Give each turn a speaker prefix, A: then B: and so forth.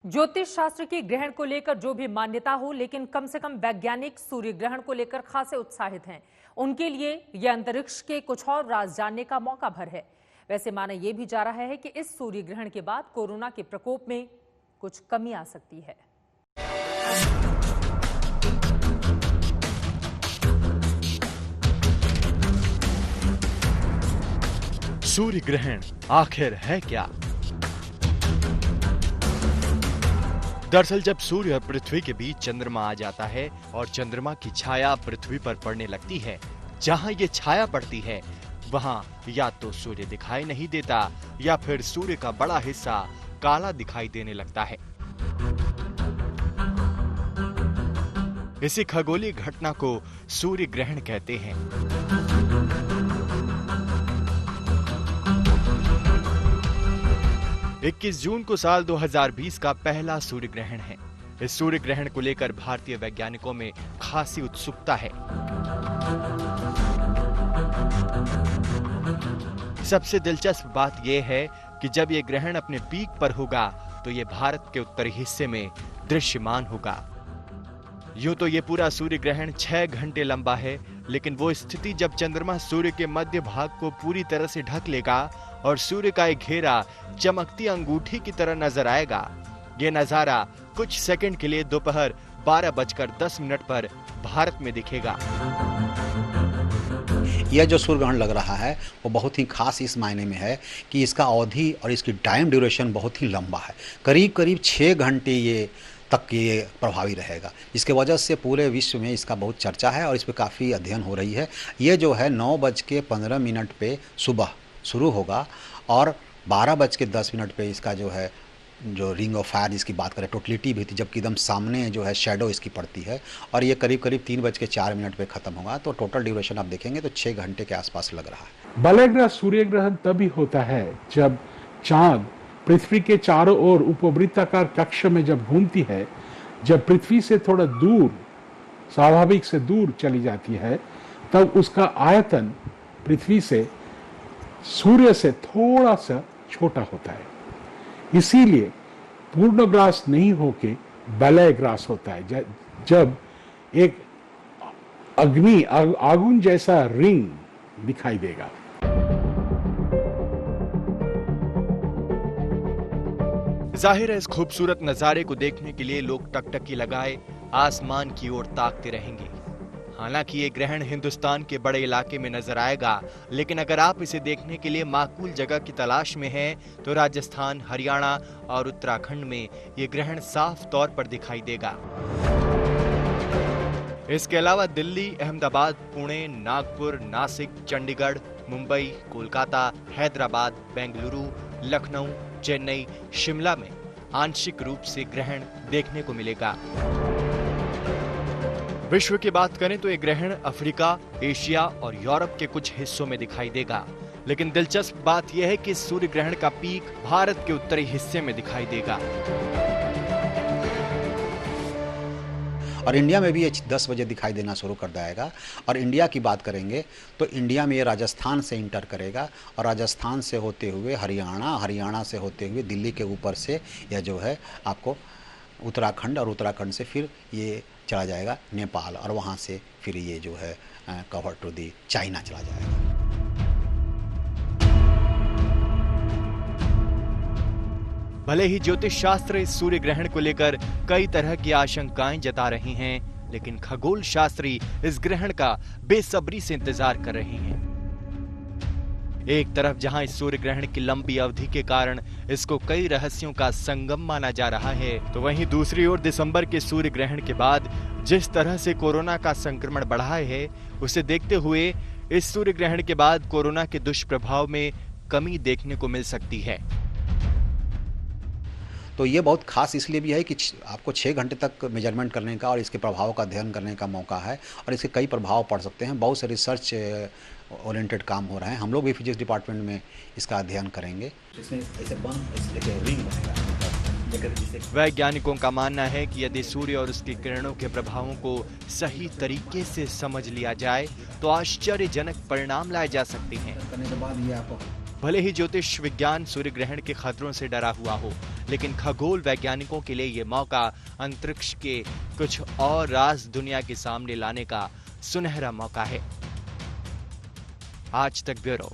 A: ज्योतिष शास्त्र की ग्रहण को लेकर जो भी मान्यता हो, लेकिन कम से कम वैज्ञानिक सूर्य ग्रहण को लेकर खासे उत्साहित हैं। उनके लिए यह अंतरिक्ष के कुछ और राज जानने का मौका भर है। वैसे माना यह भी जा रहा है कि इस सूर्य ग्रहण के बाद कोरोना के प्रकोप में कुछ कमी आ सकती है।
B: सूर्य ग्रहण आखिर है क्या? दरअसल जब सूर्य और पृथ्वी के बीच चंद्रमा आ जाता है और चंद्रमा की छाया पृथ्वी पर पड़ने लगती है, जहां ये छाया पड़ती है वहां या तो सूर्य दिखाई नहीं देता या फिर सूर्य का बड़ा हिस्सा काला दिखाई देने लगता है। इसी खगोलीय घटना को सूर्य ग्रहण कहते हैं। इक्कीस जून को साल 2020 का पहला सूर्य ग्रहण है। इस सूर्य ग्रहण को लेकर भारतीय वैज्ञानिकों में खासी उत्सुकता है। सबसे दिलचस्प बात यह है कि जब यह ग्रहण अपने पीक पर होगा तो यह भारत के उत्तरी हिस्से में दृश्यमान होगा। यूं तो यह पूरा सूर्य ग्रहण 6 घंटे लंबा है, लेकिन वो स्थिति जब चंद्रमा सूर्य के मध्य भाग को पूरी तरह से ढक लेगा और सूर्य का एक घेरा चमकती अंगूठी की तरह नजर आएगा। ये नजारा कुछ सेकंड के लिए दोपहर 12:10 पर भारत में दिखेगा।
C: यह जो सूर्य ग्रहण लग रहा है वो बहुत ही खास इस मायने में है कि इसका अवधि और इसकी टाइम ड्यूरेशन बहुत ही लंबा है। करीब करीब 6 घंटे ये तक ये प्रभावी रहेगा, जिसके वजह से पूरे विश्व में इसका बहुत चर्चा है और इस पर काफ़ी अध्ययन हो रही है। ये जो है 9:15 पे सुबह शुरू होगा और 12:10 पे इसका जो है जो रिंग ऑफ फायर जिसकी बात करें टोटलिटी भी थी, जबकि एकदम सामने जो है शेडो इसकी पड़ती है और ये करीब करीब 3:04 पे ख़त्म होगा। तो टोटल ड्यूरेशन आप देखेंगे तो 6 घंटे के आसपास लग रहा है।
D: बलय ग्रह सूर्य ग्रहण तभी होता है जब चांद पृथ्वी के चारों ओर उपवृत्ताकार कक्ष में जब घूमती है, जब पृथ्वी से थोड़ा दूर, स्वाभाविक से दूर चली जाती है, तब उसका आयतन पृथ्वी से सूर्य से थोड़ा सा छोटा होता है। इसीलिए पूर्णग्रास नहीं होके बलय ग्रास होता है, जब एक अग्नि आगुन जैसा रिंग दिखाई देगा।
B: जाहिर है इस खूबसूरत नजारे को देखने के लिए लोग टकटकी लगाए आसमान की ओर ताकते रहेंगे। हालांकि ये ग्रहण हिंदुस्तान के बड़े इलाके में नजर आएगा, लेकिन अगर आप इसे देखने के लिए माकूल जगह की तलाश में हैं, तो राजस्थान, हरियाणा और उत्तराखंड में ये ग्रहण साफ तौर पर दिखाई देगा। इसके अलावा दिल्ली, अहमदाबाद, पुणे, नागपुर, नासिक, चंडीगढ़, मुंबई, कोलकाता, हैदराबाद, बेंगलुरु, लखनऊ, चेन्नई, शिमला में आंशिक रूप से ग्रहण देखने को मिलेगा। विश्व की बात करें तो यह ग्रहण अफ्रीका, एशिया और यूरोप के कुछ हिस्सों में दिखाई देगा। लेकिन दिलचस्प बात यह है कि इस सूर्य ग्रहण का पीक भारत के उत्तरी हिस्से में दिखाई देगा
C: और इंडिया में भी ये 10 बजे दिखाई देना शुरू कर जाएगा। और इंडिया की बात करेंगे तो इंडिया में ये राजस्थान से इंटर करेगा और राजस्थान से होते हुए हरियाणा, हरियाणा से होते हुए दिल्ली के ऊपर से यह जो है आपको उत्तराखंड और उत्तराखंड से फिर ये चला जाएगा नेपाल और वहाँ से फिर ये जो है कवर टू दी चाइना चला जाएगा।
B: भले ही ज्योतिष शास्त्र इस सूर्य ग्रहण को लेकर कई तरह की आशंकाएं जता रही हैं, लेकिन खगोल शास्त्री इस ग्रहण का बेसब्री से इंतजार कर रहे हैं। एक तरफ जहां इस सूर्य ग्रहण की लंबी अवधि के कारण इसको कई रहस्यों का संगम माना जा रहा है, तो वहीं दूसरी ओर दिसंबर के सूर्य ग्रहण के बाद जिस तरह से कोरोना का संक्रमण बढ़ा है, उसे देखते हुए इस सूर्य ग्रहण के बाद कोरोना के दुष्प्रभाव में कमी देखने को मिल सकती है।
C: तो ये बहुत खास इसलिए भी है कि आपको 6 घंटे तक मेजरमेंट करने का और इसके प्रभाव का अध्ययन करने का मौका है और इसके कई प्रभाव पड़ सकते हैं। बहुत से रिसर्च ओरिएंटेड काम हो रहे हैं। हम लोग भी फिजिक्स डिपार्टमेंट में इसका अध्ययन करेंगे।
B: वैज्ञानिकों का मानना है कि यदि सूर्य और उसकी किरणों के प्रभावों को सही तरीके से समझ लिया जाए तो आश्चर्यजनक परिणाम लाए जा सकते हैं। भले ही ज्योतिष विज्ञान सूर्य ग्रहण के खतरों से डरा हुआ हो, लेकिन खगोल वैज्ञानिकों के लिए यह मौका अंतरिक्ष के कुछ और राज दुनिया के सामने लाने का सुनहरा मौका है। आज तक ब्यूरो।